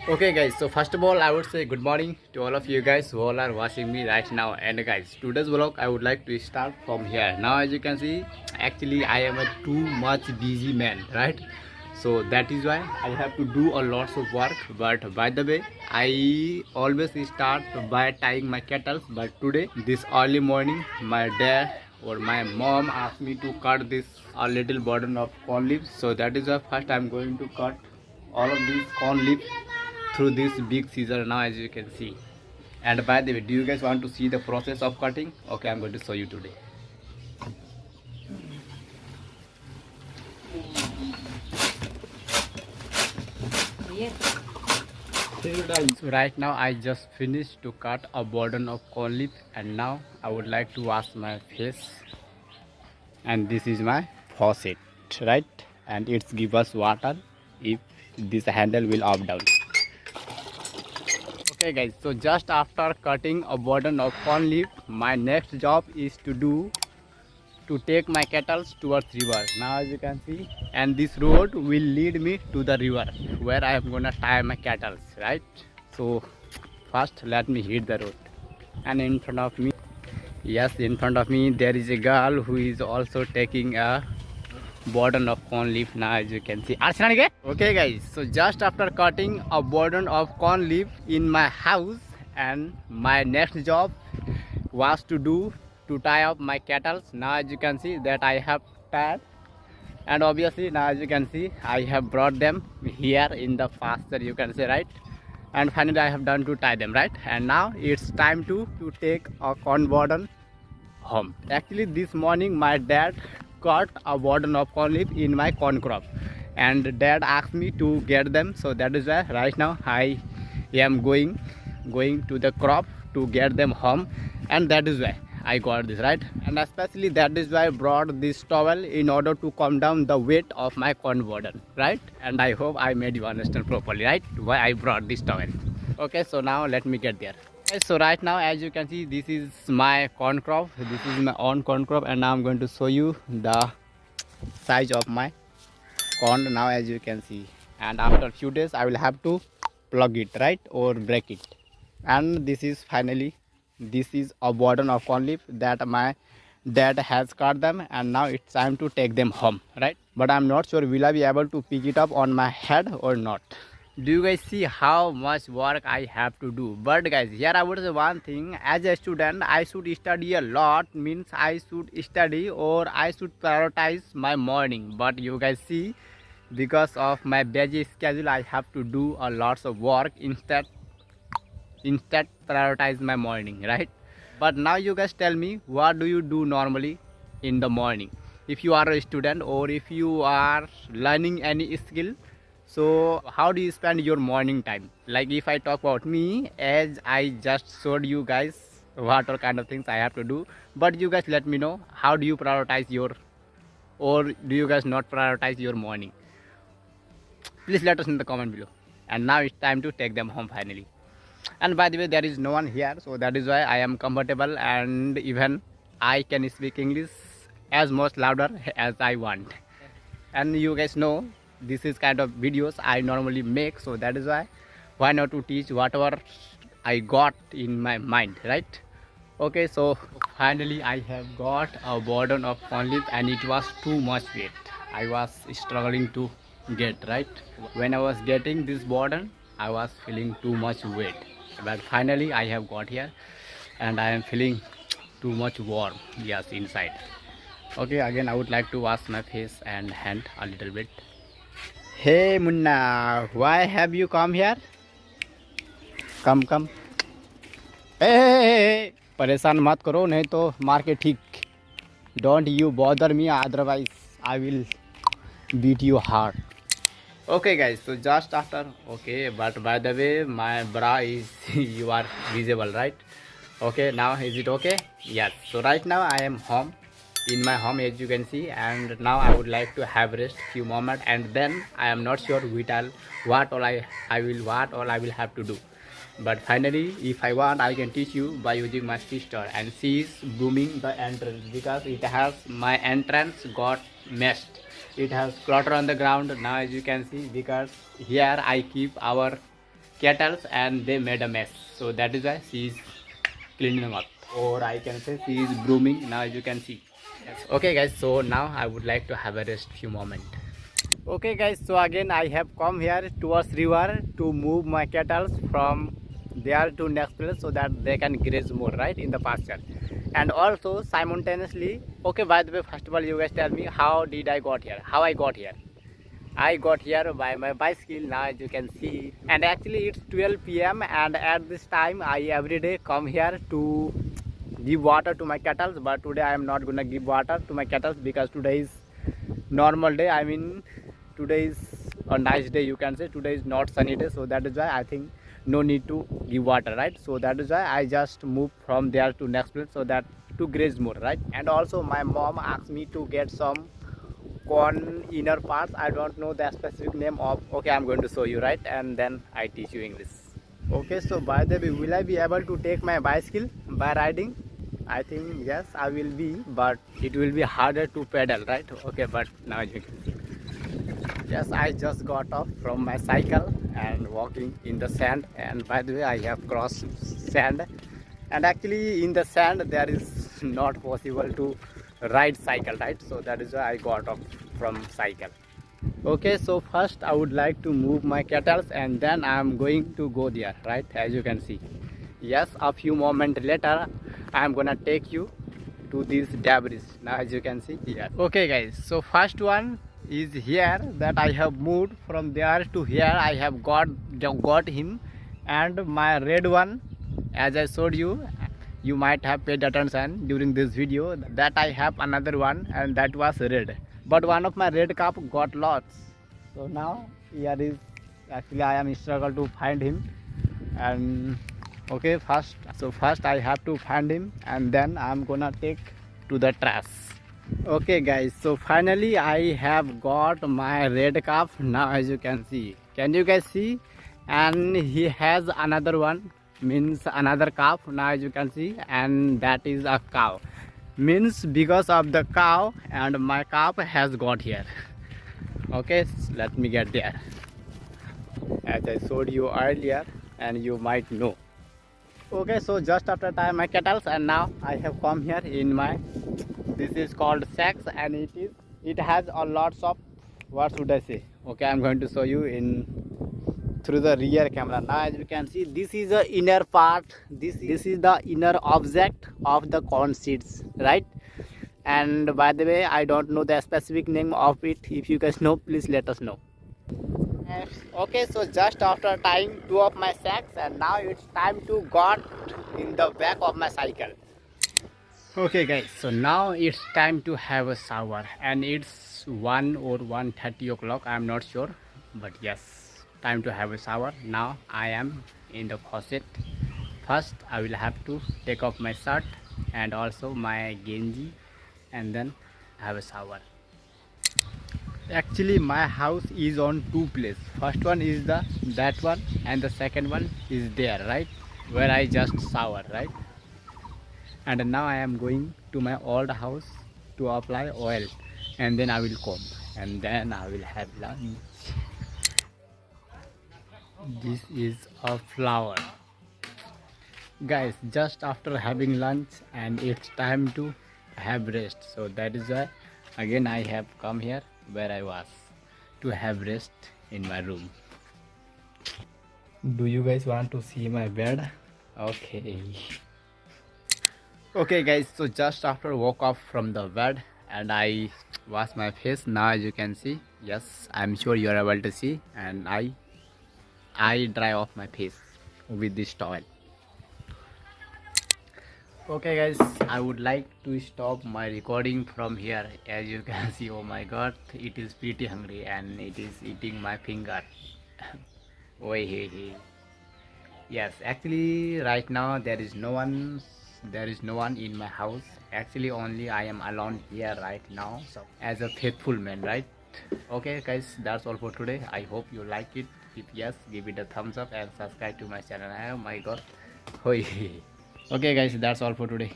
Okay guys, so first of all I would say good morning to all of you guys who all are watching me right now. And guys, today's vlog I would like to start from here. Now as you can see, actually I am a too much busy man, right? So that is why I have to do a lots of work. But by the way, I always start by tying my kettles. But today, this early morning, my dad or my mom asked me to cut this a little burden of corn leaves. So that is why first I'm going to cut all of these corn leaves through this big scissor now, as you can see. And by the way, do you guys want to see the process of cutting? Okay, I'm going to show you today. So right now I just finished to cut a burden of corn leaf, and now I would like to wash my face. And this is my faucet, right? And it's give us water if this handle will up down. Okay guys, so just after cutting a burden of corn leaf, my next job is to take my kettles towards river. Now as you can see, and this road will lead me to the river where I am gonna tie my kettles, right? So first let me hit the road. And in front of me, yes, in front of me there is a girl who is also taking a burden of corn leaf. Now as you can see, okay guys, so just after cutting a burden of corn leaf in my house, and my next job was to tie up my kettles. Now as you can see that I have tied, and obviously now as you can see I have brought them here in the pasture, you can say, right? And finally I have done to tie them, right? And now it's time to take a corn burden home. Actually this morning my dad got a burden of corn leaf in my corn crop, and dad asked me to get them. So that is why right now I am going to the crop to get them home, and that is why I got this, right? And especially that is why I brought this towel in order to calm down the weight of my corn burden, right? And I hope I made you understand properly, right? Why I brought this towel. Okay, so now let me get there. Okay, so right now as you can see, this is my corn crop. This is my own corn crop, and now I'm going to show you the size of my corn now, as you can see. And after a few days I will have to plug it, right, or break it. And this is finally, this is a burden of corn leaf that my dad has cut them, and now it's time to take them home, right? But I'm not sure will I be able to pick it up on my head or not. Do you guys see how much work I have to do? But guys, here I would say one thing: as a student I should study a lot, means I should study or I should prioritize my morning. But you guys see, because of my busy schedule I have to do a lots of work, instead prioritize my morning, right? But now you guys tell me, what do you do normally in the morning if you are a student or if you are learning any skill? So how do you spend your morning time? Like if I talk about me, as I just showed you guys what all kind of things I have to do, but you guys let me know, how do you prioritize your, or do you guys not prioritize your morning? Please let us in the comment below. And now it's time to take them home finally. And by the way, there is no one here, so that is why I am comfortable, and even I can speak English as much louder as I want. And you guys know this is kind of videos I normally make, so that is why not to teach whatever I got in my mind, right? Okay, so finally I have got a burden of corn leaf, and it was too much weight. I was struggling to get, right? When I was getting this burden I was feeling too much weight, but finally I have got here, and I am feeling too much warm, yes, inside. Okay, again I would like to wash my face and hand a little bit. Hey Munna, why have you come here? Come. Hey, परेशान मत करो, नहीं तो मार के ठीक. Don't you bother me, otherwise I will beat you hard. Okay guys, so just after, okay, but by the way my bra is you are visible, right? Okay, now is it okay? Yes. So right now I am home, in my home, as you can see, and now I would like to have rest few moments, and then I am not sure what all I will have to do. But finally if I want I can teach you by using my sister, and she is booming the entrance because it has, my entrance got messed. It has clutter on the ground now, as you can see, because here I keep our kettles and they made a mess. So that is why she is cleaning up, or I can say she is brooming. Now as you can see. Yes. Okay guys, so now I would like to have a rest few moments. Okay guys, so again I have come here towards river to move my cattle from there to next place so that they can graze more, right, in the pasture. And also simultaneously, okay, by the way, first of all you guys tell me how did I got here, how I got here. I got here by my bicycle, now as you can see. And actually it's 12 p.m. and at this time I every day come here to give water to my cattle, but today I am not gonna give water to my cattle because today is normal day. I mean today is a nice day, you can say. Today is not sunny day, so that is why I think no need to give water, right? So that is why I just move from there to next place so that to graze more, right? And also my mom asked me to get some corn inner parts. I don't know the specific name of. Okay, I'm going to show you, right? And then I teach you English. Okay, so by the way, will I be able to take my bicycle by riding? I think yes, I will be, but it will be harder to pedal, right? Okay, but now you can see. Yes, I just got off from my cycle and walking in the sand, and by the way I have crossed sand, and actually in the sand there is not possible to ride cycle, right? So that is why I got off from cycle. Okay, so first I would like to move my cattle and then I am going to go there, right, as you can see. Yes, a few moments later I am gonna take you to these debris, now as you can see here. Okay guys, so first one is here that I have moved from there to here. I have got him, and my red one, as I showed you, you might have paid attention during this video that I have another one and that was red, but one of my red calf got lost. So now here is, actually I am struggle to find him. And okay, first I have to find him and then I'm gonna take to the trash. Okay guys, so finally I have got my red calf, now as you can see. Can you guys see? And he has another one, means another calf, now as you can see, and that is a cow. Means because of the cow and my calf has got here. Okay, let me get there. As I showed you earlier and you might know. Okay, so just after time my cattle, and now I have come here in my, this is called sacks, and it has a lots of, what should I say, okay, I'm going to show you in through the rear camera. Now as you can see, this is the inner part, this is the inner object of the corn seeds, right? And by the way, I don't know the specific name of it. If you guys know, please let us know. Okay, so just after tying two of my sacks, and now it's time to got in the back of my cycle. Okay guys, so now it's time to have a shower, and it's 1 or 1:30 o'clock, I'm not sure, but yes, time to have a shower. Now I am in the faucet. First I will have to take off my shirt and also my genji and then have a shower. Actually my house is on two places. First one is that one, and the second one is there, right, where I just shower, right? And now I am going to my old house to apply oil, and then I will comb, and then I will have lunch. This is a flower. Guys, just after having lunch and it's time to have rest, so that is why again I have come here where I was to have rest in my room. Do you guys want to see my bed? Okay. Okay guys, so just after woke up from the bed and I wash my face, now as you can see, yes, I'm sure you are able to see, and I dry off my face with this towel. Okay guys, I would like to stop my recording from here. As you can see, oh my god, it is pretty hungry and it is eating my finger. Oi, hey. Yes, actually right now there is no one in my house. Actually only I am alone here right now, so as a faithful man, right? Okay guys, that's all for today. I hope you like it. If yes, give it a thumbs up and subscribe to my channel. Oh my god. Okay guys, that's all for today.